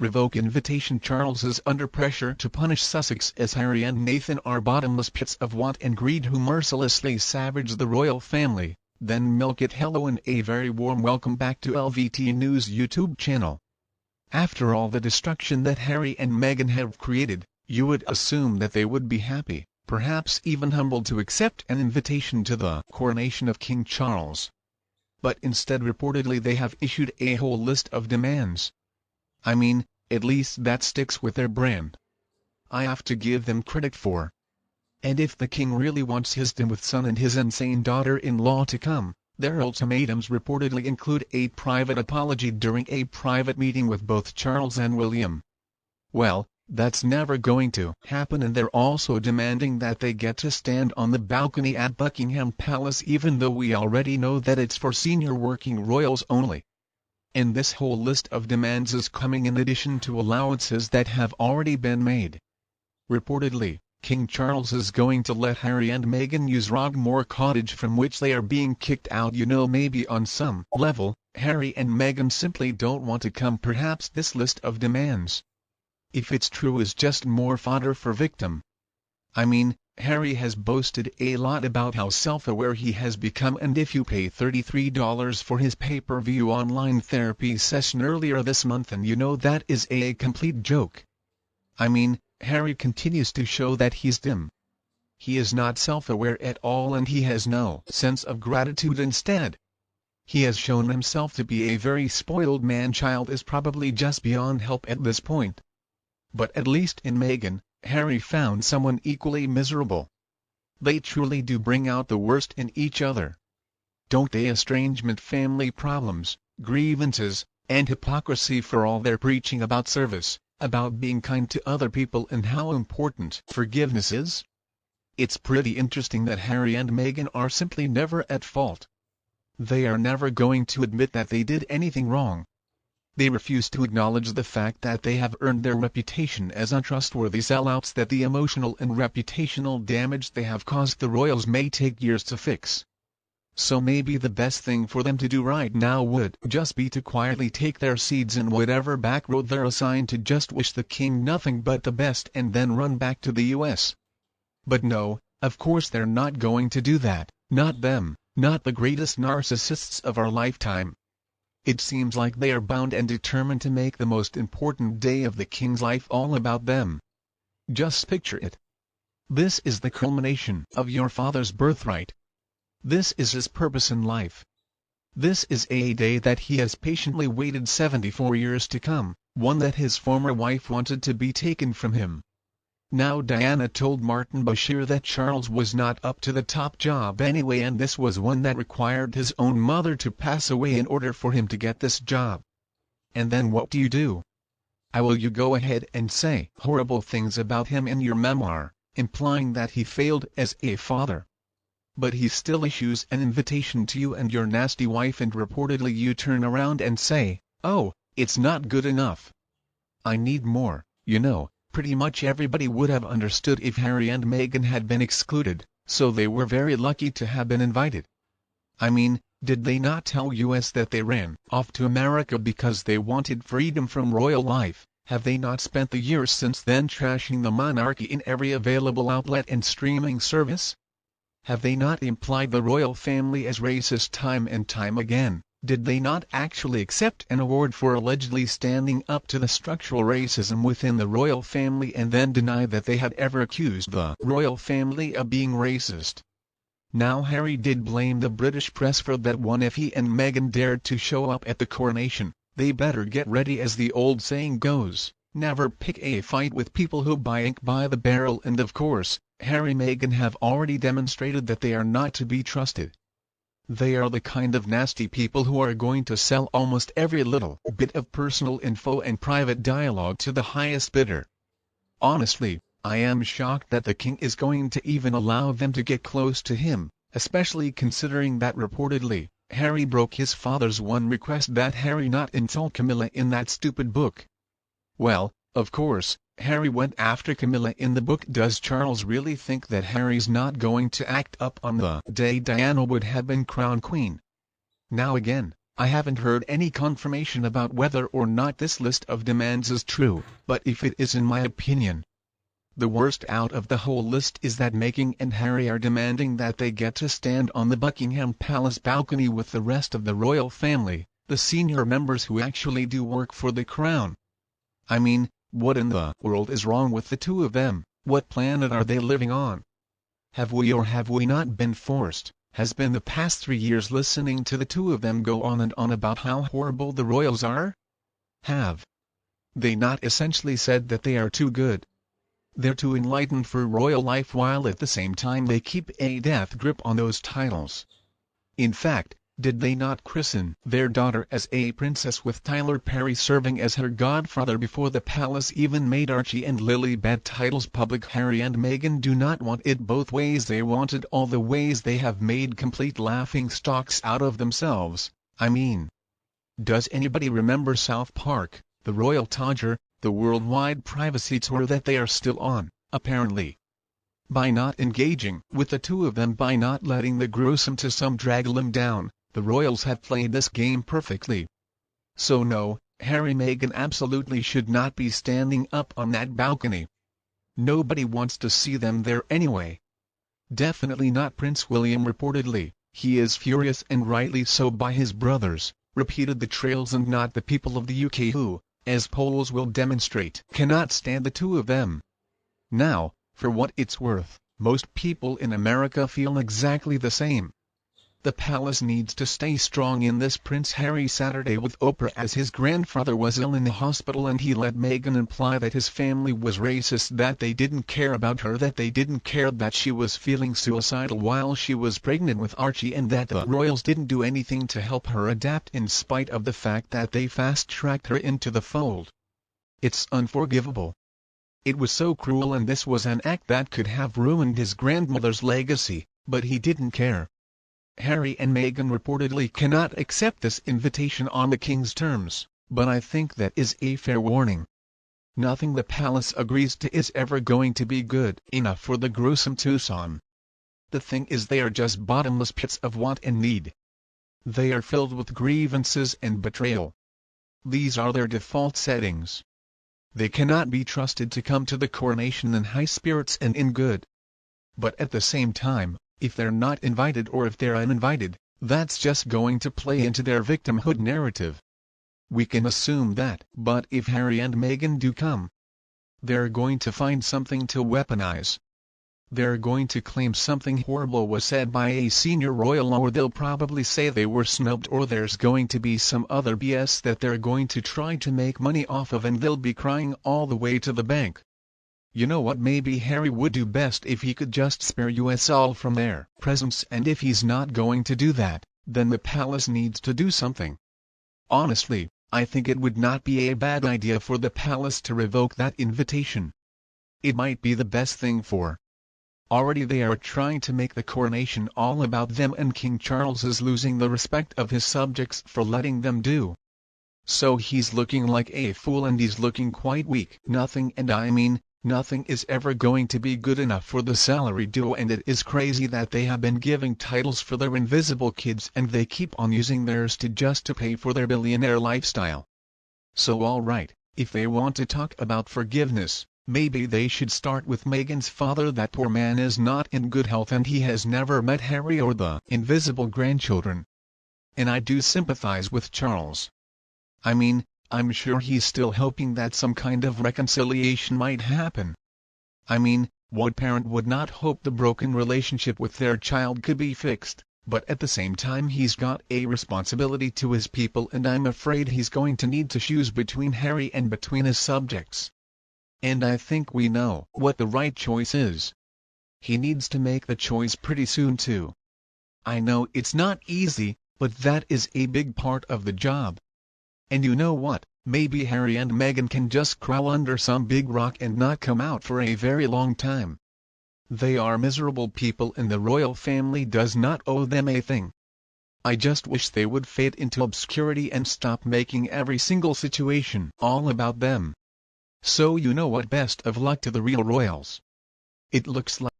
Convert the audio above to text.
Revoke invitation. Charles is under pressure to punish Sussex as Harry and Meghan are bottomless pits of want and greed who mercilessly savage the royal family. Then milk it. Hello and a very warm welcome back to LVT News YouTube channel. After all the destruction that Harry and Meghan have created, you would assume that they would be happy, perhaps even humbled to accept an invitation to the coronation of King Charles. But instead reportedly they have issued a whole list of demands. I mean, at least that sticks with their brand. I have to give them credit for. And if the king really wants his dimwit son and his insane daughter-in-law to come, their ultimatums reportedly include a private apology during a private meeting with both Charles and William. Well, that's never going to happen, and they're also demanding that they get to stand on the balcony at Buckingham Palace, even though we already know that it's for senior working royals only. And this whole list of demands is coming in addition to allowances that have already been made. Reportedly, King Charles is going to let Harry and Meghan use Frogmore Cottage, from which they are being kicked out. Maybe on some level, Harry and Meghan simply don't want to come. Perhaps this list of demands, if it's true, is just more fodder for victim. I mean, Harry has boasted a lot about how self-aware he has become, and if you pay $33 for his pay-per-view online therapy session earlier this month, and that is a complete joke. I mean, Harry continues to show that he's dim. He is not self-aware at all, and he has no sense of gratitude. Instead, he has shown himself to be a very spoiled man. Child is probably just beyond help at this point. But at least in Meghan, Harry found someone equally miserable. They truly do bring out the worst in each other. Don't they? Estrangement, family problems, grievances, and hypocrisy, for all their preaching about service, about being kind to other people, and how important forgiveness is. It's pretty interesting that Harry and Meghan are simply never at fault. They are never going to admit that they did anything wrong. They refuse to acknowledge the fact that they have earned their reputation as untrustworthy sellouts, that the emotional and reputational damage they have caused the royals may take years to fix. So maybe the best thing for them to do right now would just be to quietly take their seats in whatever back row they're assigned to, just wish the king nothing but the best, and then run back to the US. But no, of course they're not going to do that. Not them, not the greatest narcissists of our lifetime. It seems like they are bound and determined to make the most important day of the king's life all about them. Just picture it. This is the culmination of your father's birthright. This is his purpose in life. This is a day that he has patiently waited 74 years to come, one that his former wife wanted to be taken from him. Now Diana told Martin Bashir that Charles was not up to the top job anyway, and this was one that required his own mother to pass away in order for him to get this job. And then what do? You go ahead and say horrible things about him in your memoir, implying that he failed as a father. But he still issues an invitation to you and your nasty wife, and reportedly you turn around and say, "Oh, it's not good enough. I need more." Pretty much everybody would have understood if Harry and Meghan had been excluded, so they were very lucky to have been invited. I mean, did they not tell us that they ran off to America because they wanted freedom from royal life? Have they not spent the years since then trashing the monarchy in every available outlet and streaming service? Have they not implied the royal family as racist time and time again? Did they not actually accept an award for allegedly standing up to the structural racism within the royal family, and then deny that they had ever accused the royal family of being racist? Now Harry did blame the British press for that one. If he and Meghan dared to show up at the coronation, they better get ready. As the old saying goes, never pick a fight with people who buy ink by the barrel. And of course, Harry and Meghan have already demonstrated that they are not to be trusted. They are the kind of nasty people who are going to sell almost every little bit of personal info and private dialogue to the highest bidder. Honestly, I am shocked that the king is going to even allow them to get close to him, especially considering that reportedly, Harry broke his father's one request that Harry not insult Camilla in that stupid book. Well, of course, Harry went after Camilla in the book. Does Charles really think that Harry's not going to act up on the day Diana would have been crowned queen? Now again, I haven't heard any confirmation about whether or not this list of demands is true, but if it is, in my opinion, the worst out of the whole list is that Meghan and Harry are demanding that they get to stand on the Buckingham Palace balcony with the rest of the royal family, the senior members who actually do work for the crown. I mean, what in the world is wrong with the two of them? What planet are they living on? Have we or have we not been forced, has been the past 3 years, listening to the two of them go on and on about how horrible the royals are? Have they not essentially said that they are too good? They're too enlightened for royal life, while at the same time they keep a death grip on those titles. In fact, did they not christen their daughter as a princess, with Tyler Perry serving as her godfather before the palace even made Archie and Lilibet titles public? Harry and Meghan do not want it both ways. They want it all the ways. They have made complete laughingstocks out of themselves. I mean, does anybody remember South Park, the Royal Todger, the worldwide privacy tour that they are still on, apparently? By not engaging with the two of them, by not letting the gruesome twosome drag them down, the royals have played this game perfectly. So no, Harry and Meghan absolutely should not be standing up on that balcony. Nobody wants to see them there anyway. Definitely not Prince William. Reportedly, he is furious, and rightly so, by his brothers' repeated betrayals, and not the people of the UK who, as polls will demonstrate, cannot stand the two of them. Now, for what it's worth, most people in America feel exactly the same. The palace needs to stay strong in this. Prince Harry Saturday with Oprah as his grandfather was ill in the hospital, and he let Meghan imply that his family was racist, that they didn't care about her, that they didn't care that she was feeling suicidal while she was pregnant with Archie, and that the royals didn't do anything to help her adapt in spite of the fact that they fast-tracked her into the fold. It's unforgivable. It was so cruel, and this was an act that could have ruined his grandmother's legacy, but he didn't care. Harry and Meghan reportedly cannot accept this invitation on the king's terms, but I think that is a fair warning. Nothing the palace agrees to is ever going to be good enough for the gruesome twosome. The thing is, they are just bottomless pits of want and need. They are filled with grievances and betrayal. These are their default settings. They cannot be trusted to come to the coronation in high spirits and in good. But at the same time, if they're not invited, or if they're uninvited, that's just going to play into their victimhood narrative. We can assume that. But if Harry and Meghan do come, they're going to find something to weaponize. They're going to claim something horrible was said by a senior royal, or they'll probably say they were snubbed, or there's going to be some other BS that they're going to try to make money off of, and they'll be crying all the way to the bank. You know what, maybe Harry would do best if he could just spare us all from their presence, and if he's not going to do that, then the palace needs to do something. Honestly, I think it would not be a bad idea for the palace to revoke that invitation. It might be the best thing for. Already they are trying to make the coronation all about them, and King Charles is losing the respect of his subjects for letting them do so. He's looking like a fool, and he's looking quite weak. Nothing, and I mean nothing, is ever going to be good enough for the salary duo, and it is crazy that they have been giving titles for their invisible kids, and they keep on using theirs to pay for their billionaire lifestyle. So alright, if they want to talk about forgiveness, maybe they should start with Meghan's father. That poor man is not in good health, and he has never met Harry or the invisible grandchildren. And I do sympathize with Charles. I mean, I'm sure he's still hoping that some kind of reconciliation might happen. I mean, what parent would not hope the broken relationship with their child could be fixed? But at the same time, he's got a responsibility to his people, and I'm afraid he's going to need to choose between Harry and between his subjects. And I think we know what the right choice is. He needs to make the choice pretty soon too. I know it's not easy, but that is a big part of the job. And you know what, maybe Harry and Meghan can just crawl under some big rock and not come out for a very long time. They are miserable people, and the royal family does not owe them a thing. I just wish they would fade into obscurity and stop making every single situation all about them. So you know what, best of luck to the real royals. It looks like